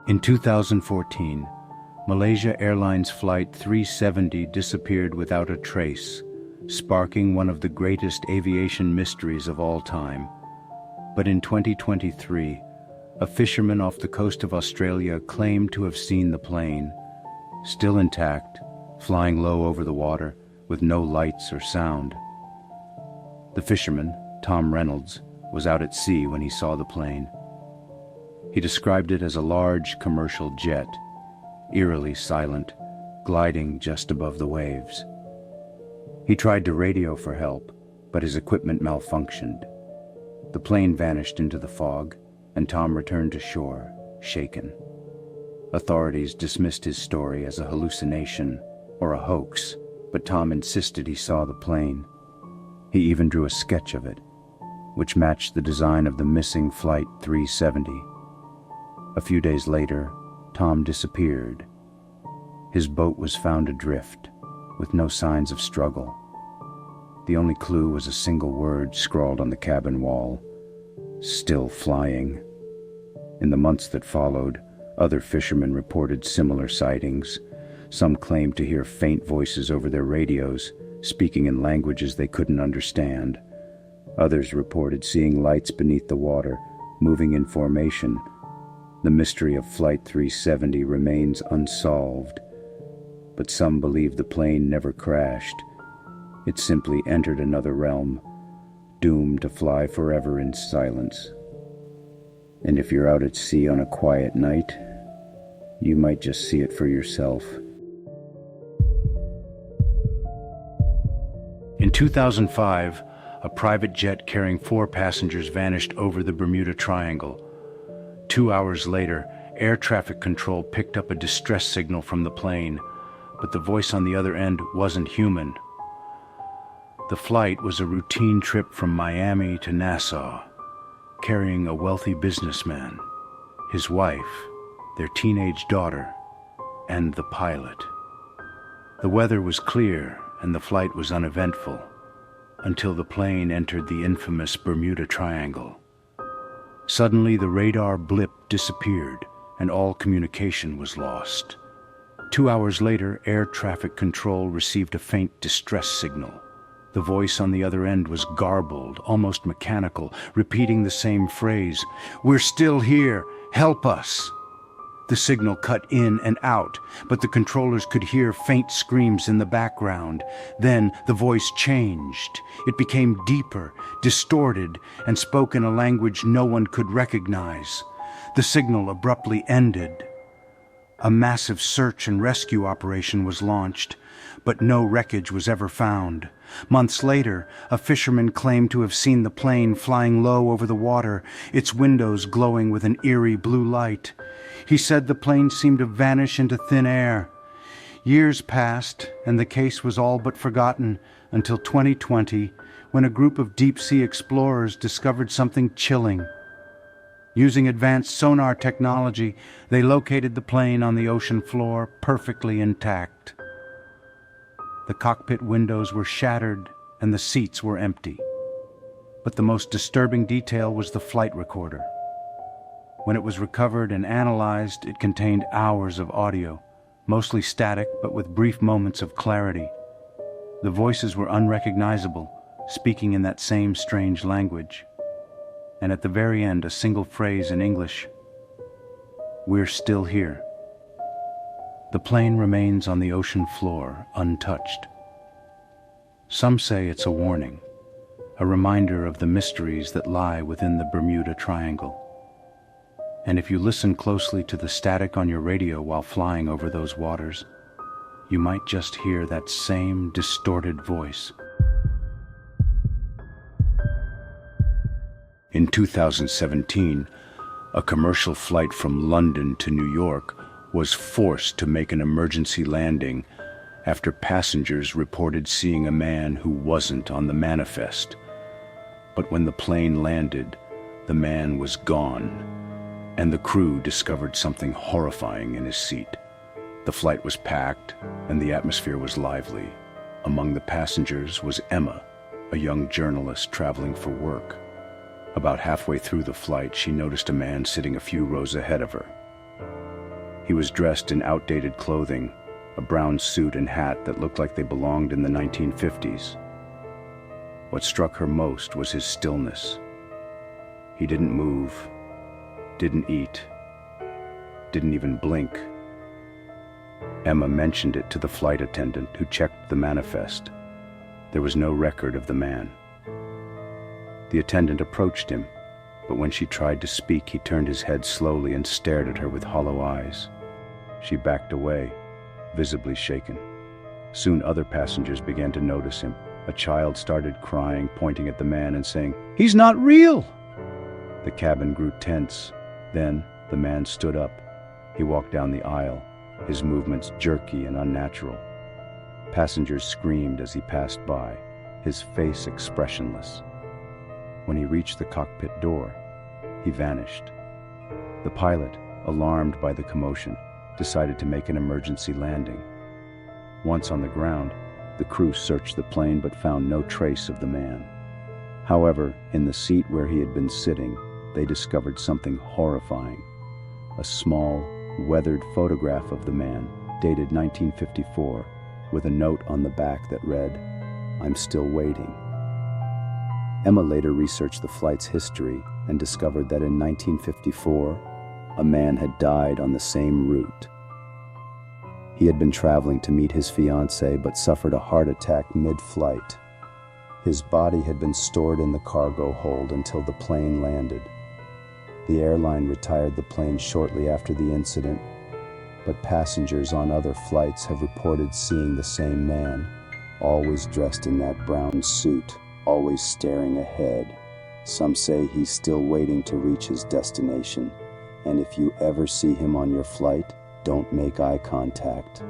In 2014, Malaysia Airlines Flight 370 disappeared without a trace, sparking one of the greatest aviation mysteries of all time. But in 2023, a fisherman off the coast of Australia claimed to have seen the plane, still intact, flying low over the water, with no lights or sound. The fisherman, Tom Reynolds, was out at sea when he saw the plane. He described it as a large commercial jet, eerily silent, gliding just above the waves. He tried to radio for help, but his equipment malfunctioned. The plane vanished into the fog, and Tom returned to shore, shaken. Authorities dismissed his story as a hallucination or a hoax, but Tom insisted he saw the plane. He even drew a sketch of it, which matched the design of the missing Flight 370. A few days later, Tom disappeared. His boat was found adrift, with no signs of struggle. The only clue was a single word scrawled on the cabin wall: "Still flying." In the months that followed, other fishermen reported similar sightings. Some claimed to hear faint voices over their radios, speaking in languages they couldn't understand. Others reported seeing lights beneath the water, moving in formation. The mystery of Flight 370 remains unsolved, but some believe the plane never crashed. It simply entered another realm, doomed to fly forever in silence. And if you're out at sea on a quiet night, you might just see it for yourself. In 2005, a private jet carrying 4 passengers vanished over the Bermuda Triangle. 2 hours later, air traffic control picked up a distress signal from the plane, but the voice on the other end wasn't human. The flight was a routine trip from Miami to Nassau, carrying a wealthy businessman, his wife, their teenage daughter, and the pilot. The weather was clear and the flight was uneventful, until the plane entered the infamous Bermuda Triangle. Suddenly, the radar blip disappeared and all communication was lost. 2 hours later, air traffic control received a faint distress signal. The voice on the other end was garbled, almost mechanical, repeating the same phrase: "We're still here, help us." The signal cut in and out, but the controllers could hear faint screams in the background. Then the voice changed. It became deeper, distorted, and spoke in a language no one could recognize. The signal abruptly ended. A massive search and rescue operation was launched, but no wreckage was ever found. Months later, a fisherman claimed to have seen the plane flying low over the water, its windows glowing with an eerie blue light. He said the plane seemed to vanish into thin air. Years passed, and the case was all but forgotten until 2020, when a group of deep-sea explorers discovered something chilling. Using advanced sonar technology, they located the plane on the ocean floor, perfectly intact. The cockpit windows were shattered and the seats were empty. But the most disturbing detail was the flight recorder. When it was recovered and analyzed, it contained hours of audio, mostly static but with brief moments of clarity. The voices were unrecognizable, speaking in that same strange language. And at the very end, a single phrase in English: "We're still here." The plane remains on the ocean floor, untouched. Some say it's a warning, a reminder of the mysteries that lie within the Bermuda Triangle. And if you listen closely to the static on your radio while flying over those waters, you might just hear that same distorted voice. In 2017, a commercial flight from London to New York was forced to make an emergency landing after passengers reported seeing a man who wasn't on the manifest. But when the plane landed, the man was gone, and the crew discovered something horrifying in his seat. The flight was packed, and the atmosphere was lively. Among the passengers was Emma, a young journalist traveling for work. About halfway through the flight, she noticed a man sitting a few rows ahead of her. He was dressed in outdated clothing, a brown suit and hat that looked like they belonged in the 1950s. What struck her most was his stillness. He didn't move, didn't eat, didn't even blink. Emma mentioned it to the flight attendant who checked the manifest. There was no record of the man. The attendant approached him, but when she tried to speak, he turned his head slowly and stared at her with hollow eyes. She backed away, visibly shaken. Soon other passengers began to notice him. A child started crying, pointing at the man and saying, "He's not real!" The cabin grew tense. Then the man stood up. He walked down the aisle, his movements jerky and unnatural. Passengers screamed as he passed by, his face expressionless. When he reached the cockpit door, he vanished. The pilot, alarmed by the commotion, decided to make an emergency landing. Once on the ground, the crew searched the plane but found no trace of the man. However, in the seat where he had been sitting, they discovered something horrifying. A small, weathered photograph of the man, dated 1954, with a note on the back that read, "I'm still waiting." Emma later researched the flight's history and discovered that in 1954, a man had died on the same route. He had been traveling to meet his fiancée but suffered a heart attack mid-flight. His body had been stored in the cargo hold until the plane landed. The airline retired the plane shortly after the incident, but passengers on other flights have reported seeing the same man, always dressed in that brown suit, always staring ahead. Some say he's still waiting to reach his destination, and if you ever see him on your flight, don't make eye contact.